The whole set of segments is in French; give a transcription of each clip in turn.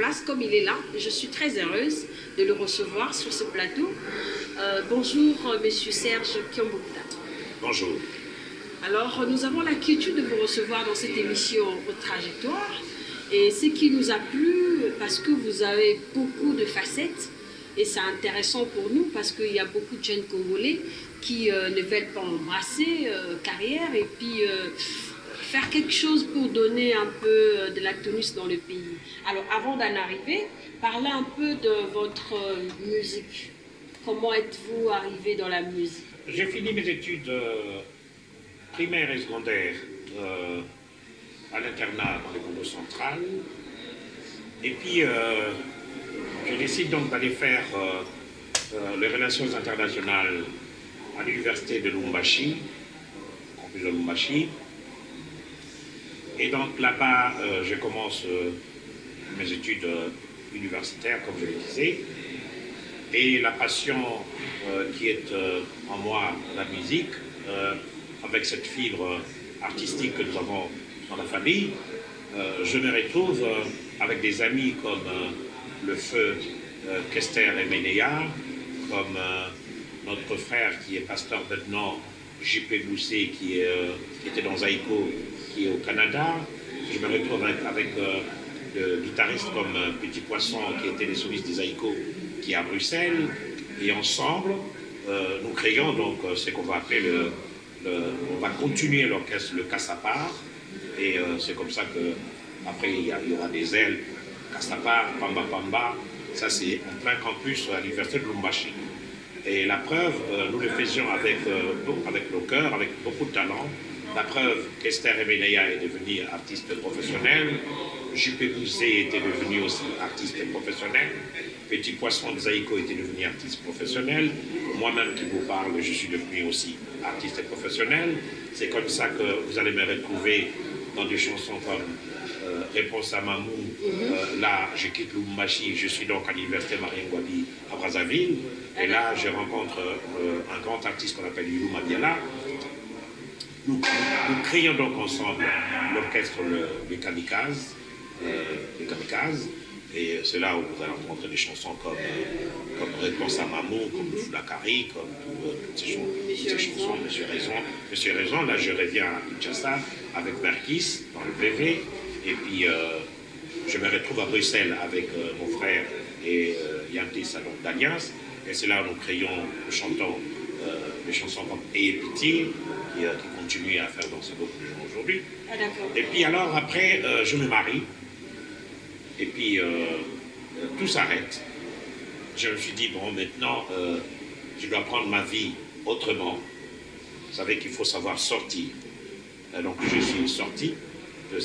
place, comme il est là. Je suis très heureuse de le recevoir sur ce plateau. Bonjour, Monsieur Serge Kiombokuta. Bonjour. Alors, nous avons l'inquiétude de vous recevoir dans cette émission Haute Trajectoire. Et ce qui nous a plu, parce que vous avez beaucoup de facettes, et c'est intéressant pour nous, parce qu'il y a beaucoup de jeunes Congolais qui ne veulent pas embrasser carrière, et puis faire quelque chose pour donner un peu de la tonus dans le pays. Alors, avant d'en arriver, parlez un peu de votre musique. Comment êtes-vous arrivé dans la musique? J'ai fini mes études primaires et secondaires à l'internat dans le Congo central. Et puis, je décide donc d'aller faire les relations internationales à l'université de Lubumbashi, campus de Lubumbashi. Et donc là-bas, je commence mes études universitaires, comme je le disais. Et la passion qui est en moi, la musique, avec cette fibre artistique que nous avons dans la famille, je me retrouve avec des amis comme le feu Kester Emeneya, comme notre frère qui est pasteur maintenant, JP Boussé, qui était dans Zaïko, qui est au Canada. Je me retrouve avec le guitariste comme Petit Poisson, qui était les solistes des Zaïko, qui est à Bruxelles. Et ensemble, nous créons donc ce qu'on va appeler on va continuer l'orchestre, le Cassapar. Et c'est comme ça que après il y aura des ailes, Cassapar, Pamba Pamba. Ça c'est en plein campus à l'université de Lubumbashi. Et la preuve, nous le faisions avec nos cœurs, avec beaucoup de talent. La preuve, Kester Emeneya est devenu artiste professionnel. JP Boussé était devenu aussi artiste professionnel. Petit Poisson de Zaïko était devenu artiste professionnel. Moi-même qui vous parle, je suis devenu aussi artiste professionnel. C'est comme ça que vous allez me retrouver dans des chansons comme Réponse à Mamou. Là, je quitte Lubumbashi, je suis donc à l'université Marien Ngouabi à Brazzaville. Et là, je rencontre un grand artiste qu'on appelle Yulou Mabiala. Nous créons donc ensemble l'orchestre des Kamikazes. Et c'est là où vous allez rencontrer des chansons comme Réponse à Mamou, comme Le Foulakari, comme toutes ces chansons, Monsieur Raison. Là, je reviens à Kinshasa avec Merkis dans le PV. Et puis, je me retrouve à Bruxelles avec mon frère et Yanté Salon d'Alliance. Et c'est là où nous chantons des chansons comme Et Pitié, qui continue à faire danser beaucoup de gens aujourd'hui. Ah, d'accord. Et puis alors, après, je me marie. Et puis, tout s'arrête. Je me suis dit, bon, maintenant, je dois prendre ma vie autrement. Vous savez qu'il faut savoir sortir. Et donc, je suis sorti de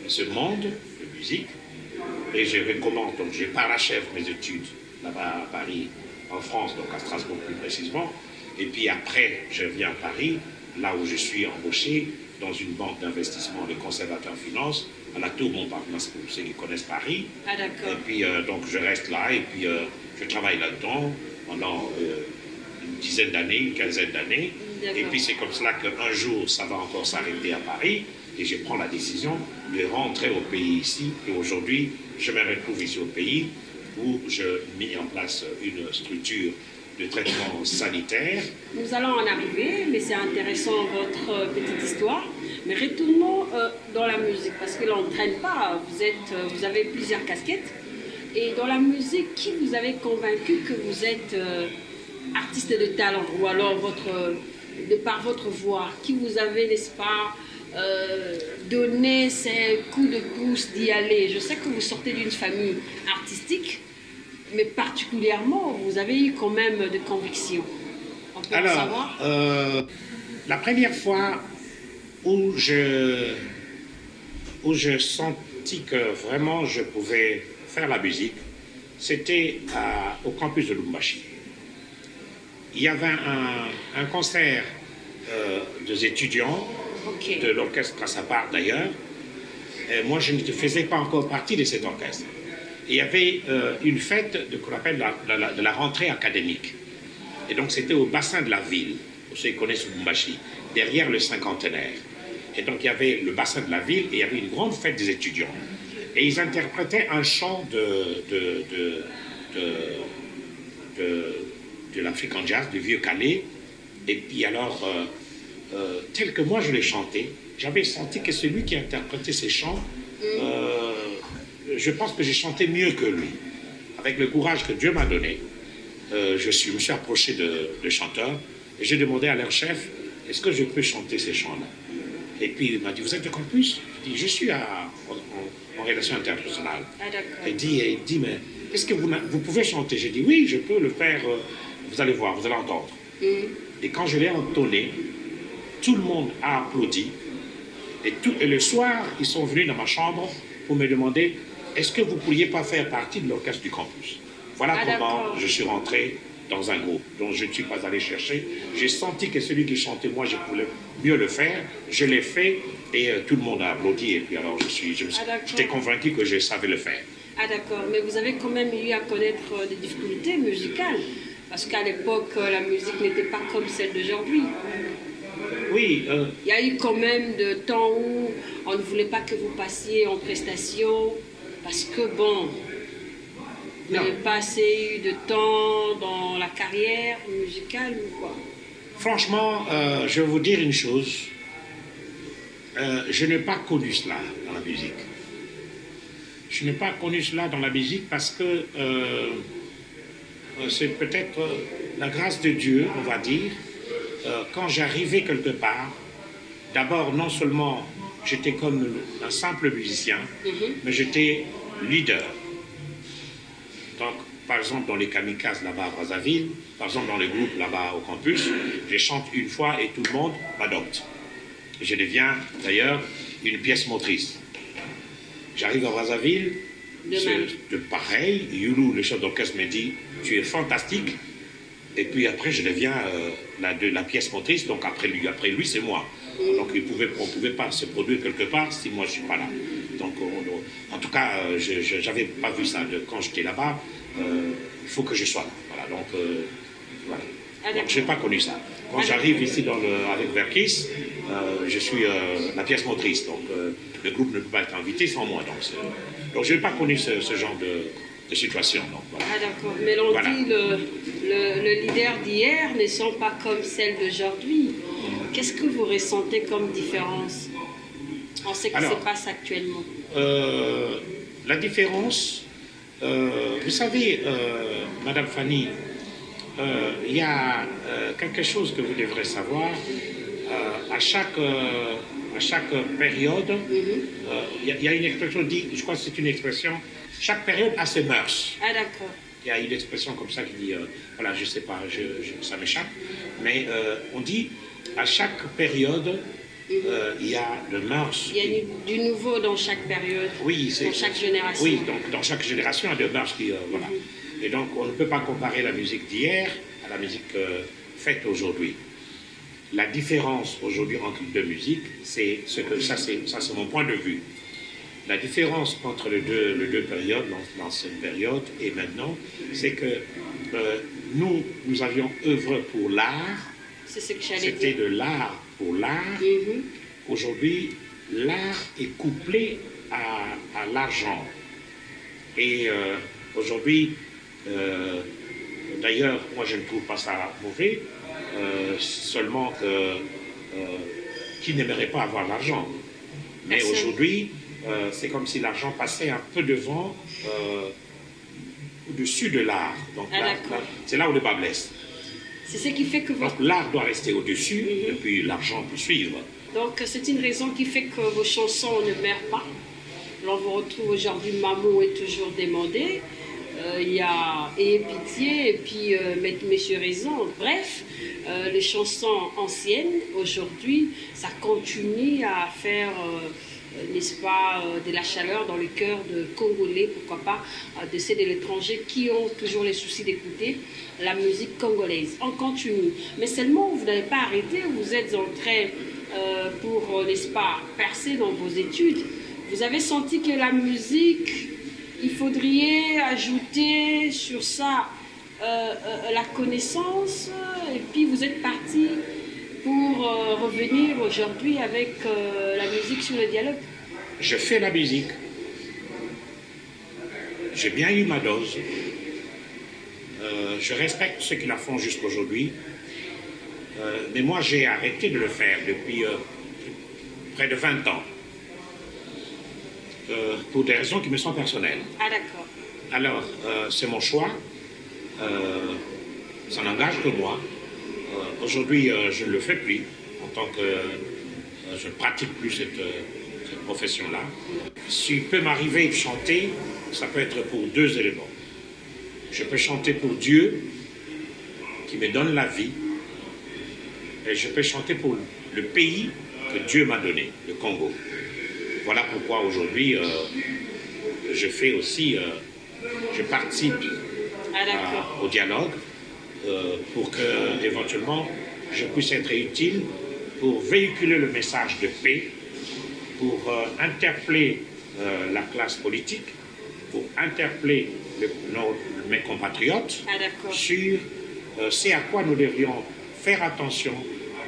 ce monde de musique. Et je recommence, donc je parachève mes études là-bas à Paris, en France, donc à Strasbourg plus précisément. Et puis après, je viens à Paris, là où je suis embauché dans une banque d'investissement, le conservateur finance, à la Tour Montparnasse, pour ceux qui connaissent Paris. Ah, d'accord. Et puis, donc, je reste là, et puis je travaille là-dedans pendant une dizaine d'années, une quinzaine d'années. Et puis, c'est comme cela qu'un jour, ça va encore s'arrêter à Paris, et je prends la décision de rentrer au pays ici. Et aujourd'hui, je me retrouve ici au pays, où je mets en place une structure de traitement sanitaire. Nous allons en arriver, mais c'est intéressant votre petite histoire. Mais retournons dans la musique, parce que là on ne traîne pas, vous avez plusieurs casquettes. Et dans la musique, qui vous avez convaincu que vous êtes artiste de talent, ou alors de par votre voix, qui vous avez, n'est-ce pas, donné ces coups de pouce d'y aller? Je sais que vous sortez d'une famille artistique, mais particulièrement, vous avez eu quand même de convictions. On peut le savoir? La première fois où je sentis que vraiment je pouvais faire la musique, c'était au campus de Lubumbashi. Il y avait un concert des étudiants, de l'orchestre Cassapar d'ailleurs. Moi, je ne faisais pas encore partie de cet orchestre. Il y avait une fête qu'on appelle de la rentrée académique. Et donc, c'était au bassin de la ville, pour ceux qui connaissent Lubumbashi, derrière le cinquantenaire. Et donc il y avait le bassin de la ville et il y avait une grande fête des étudiants. Et ils interprétaient un chant de l'African Jazz, du vieux Calais. Et puis alors, tel que moi je l'ai chanté, j'avais senti que celui qui interprétait ces chants, je pense que j'ai chanté mieux que lui. Avec le courage que Dieu m'a donné, je me suis approché de chanteurs et j'ai demandé à leur chef, est-ce que je peux chanter ces chants-là? Et puis il m'a dit, vous êtes de campus? Je dis, je suis en relation internationale. Ah, d'accord. Il dit, mais est-ce que vous pouvez chanter? J'ai dit, oui, je peux le faire, vous allez voir, vous allez entendre. Et quand je l'ai entonné, tout le monde a applaudi. Et le soir, ils sont venus dans ma chambre pour me demander, est-ce que vous ne pourriez pas faire partie de l'orchestre du campus? Voilà comment je suis rentré dans un groupe dont je ne suis pas allé chercher. J'ai senti que celui qui chantait, moi, je pouvais mieux le faire. Je l'ai fait et tout le monde a applaudi. Et puis alors, j'étais convaincu que je savais le faire. Ah d'accord, mais vous avez quand même eu à connaître des difficultés musicales. Parce qu'à l'époque, la musique n'était pas comme celle d'aujourd'hui. Oui. Il y a eu quand même de temps où on ne voulait pas que vous passiez en prestation. Parce que bon, vous n'avez pas assez eu de temps dans la carrière musicale ou quoi? Franchement, je vais vous dire une chose. Je n'ai pas connu cela dans la musique. Je n'ai pas connu cela dans la musique parce que c'est peut-être la grâce de Dieu, on va dire. Quand j'arrivais quelque part, d'abord, non seulement j'étais comme un simple musicien, mais j'étais leader. Donc, par exemple, dans les kamikazes là-bas à Brazzaville, par exemple dans les groupes là-bas au campus, je chante une fois et tout le monde m'adopte. Je deviens d'ailleurs une pièce motrice. J'arrive à Brazzaville, c'est de pareil. Youlou, le chef d'orchestre, me dit « Tu es fantastique ». Et puis après, je deviens la pièce motrice. Donc après lui c'est moi. Donc on ne pouvait pas se produire quelque part si moi je ne suis pas là. Donc en tout cas, je n'avais pas vu ça. Quand j'étais là-bas, il faut que je sois là. Voilà, donc voilà. Donc je n'ai pas connu ça. Quand j'arrive ici avec Verkis, je suis la pièce motrice. Donc le groupe ne peut pas être invité sans moi. Donc je n'ai pas connu ce genre de situation. Donc, voilà. Ah d'accord, mais l'on dit le leader d'hier ne sont pas comme celle d'aujourd'hui. Qu'est-ce que vous ressentez comme différence en ce qui se passe actuellement? La différence, vous savez, Madame Fanny, il y a quelque chose que vous devrez savoir. À chaque période, il y a une expression, je crois que c'est une expression, chaque période a ses mœurs. Ah d'accord. Il y a une expression comme ça qui dit, voilà, je ne sais pas, ça m'échappe, mais on dit, à chaque période, il y a de mœurs. Il y a du nouveau dans chaque période, dans chaque génération. Oui, donc dans chaque génération, il y a de mœurs qui, voilà. Et donc, on ne peut pas comparer la musique d'hier à la musique faite aujourd'hui. La différence aujourd'hui entre les deux musiques, c'est mon point de vue. La différence entre les deux périodes, l'ancienne période et maintenant, c'est que nous avions œuvré pour l'art. C'est ce que j'allais dire. C'était de l'art pour l'art. Aujourd'hui, l'art est couplé à l'argent. Et aujourd'hui, d'ailleurs, moi je ne trouve pas ça mauvais, seulement que qui n'aimerait pas avoir l'argent. Mais aujourd'hui, c'est comme si l'argent passait un peu devant, au-dessus de l'art. Donc c'est là où le bas blesse. C'est ce qui fait que Donc l'art doit rester au-dessus, et puis l'argent peut suivre. Donc c'est une raison qui fait que vos chansons ne meurent pas. On vous retrouve aujourd'hui, Maman est toujours demandé. Il y a Ayez pitié et puis Monsieur Raison. Bref, les chansons anciennes, aujourd'hui, ça continue à faire, n'est-ce pas, de la chaleur dans le cœur de Congolais, pourquoi pas, de ceux de l'étranger qui ont toujours les soucis d'écouter la musique congolaise. On continue. Mais seulement, vous n'avez pas arrêté, vous êtes en train, pour, n'est-ce pas, percer dans vos études. Vous avez senti que la musique, il faudrait ajouter sur ça la connaissance, et puis vous êtes parti pour revenir aujourd'hui avec la musique sur le dialogue? Je fais la musique. J'ai bien eu ma dose. Je respecte ceux qui la font jusqu'aujourd'hui. Mais moi, j'ai arrêté de le faire depuis près de 20 ans. Pour des raisons qui me sont personnelles. Ah d'accord. Alors, c'est mon choix. Ça n'engage que moi. Aujourd'hui, je ne le fais plus en tant que... je ne pratique plus cette profession-là. S'il peut m'arriver de chanter, ça peut être pour deux éléments. Je peux chanter pour Dieu, qui me donne la vie, et je peux chanter pour le pays que Dieu m'a donné, le Congo. Voilà pourquoi aujourd'hui, je fais aussi, je participe au dialogue pour que, éventuellement, je puisse être utile pour véhiculer le message de paix, pour interpeller la classe politique, pour interpeller mes compatriotes sur ce à quoi nous devrions faire attention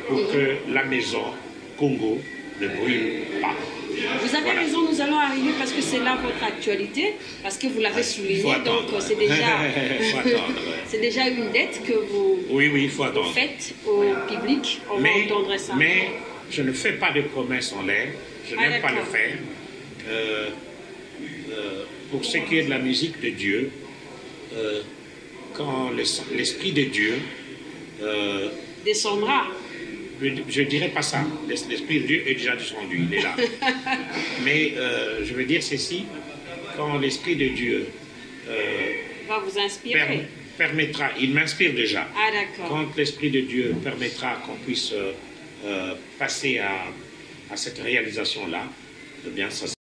pour que la maison Congo ne brûle pas. Vous avez raison, nous allons arriver parce que c'est là votre actualité, parce que vous l'avez souligné, donc c'est déjà une dette que vous, vous faites au public, on va entendre ça. Mais je ne fais pas de promesses en l'air, je n'aime pas le faire. Pour ce qui est de la musique de Dieu, quand l'Esprit de Dieu descendra. Je ne dirais pas ça. L'Esprit de Dieu est déjà descendu, il est là. Mais je veux dire ceci, quand l'Esprit de Dieu va vous inspirer. Permettra, il m'inspire déjà. Ah d'accord. Quand l'Esprit de Dieu permettra qu'on puisse passer à cette réalisation-là, eh bien ça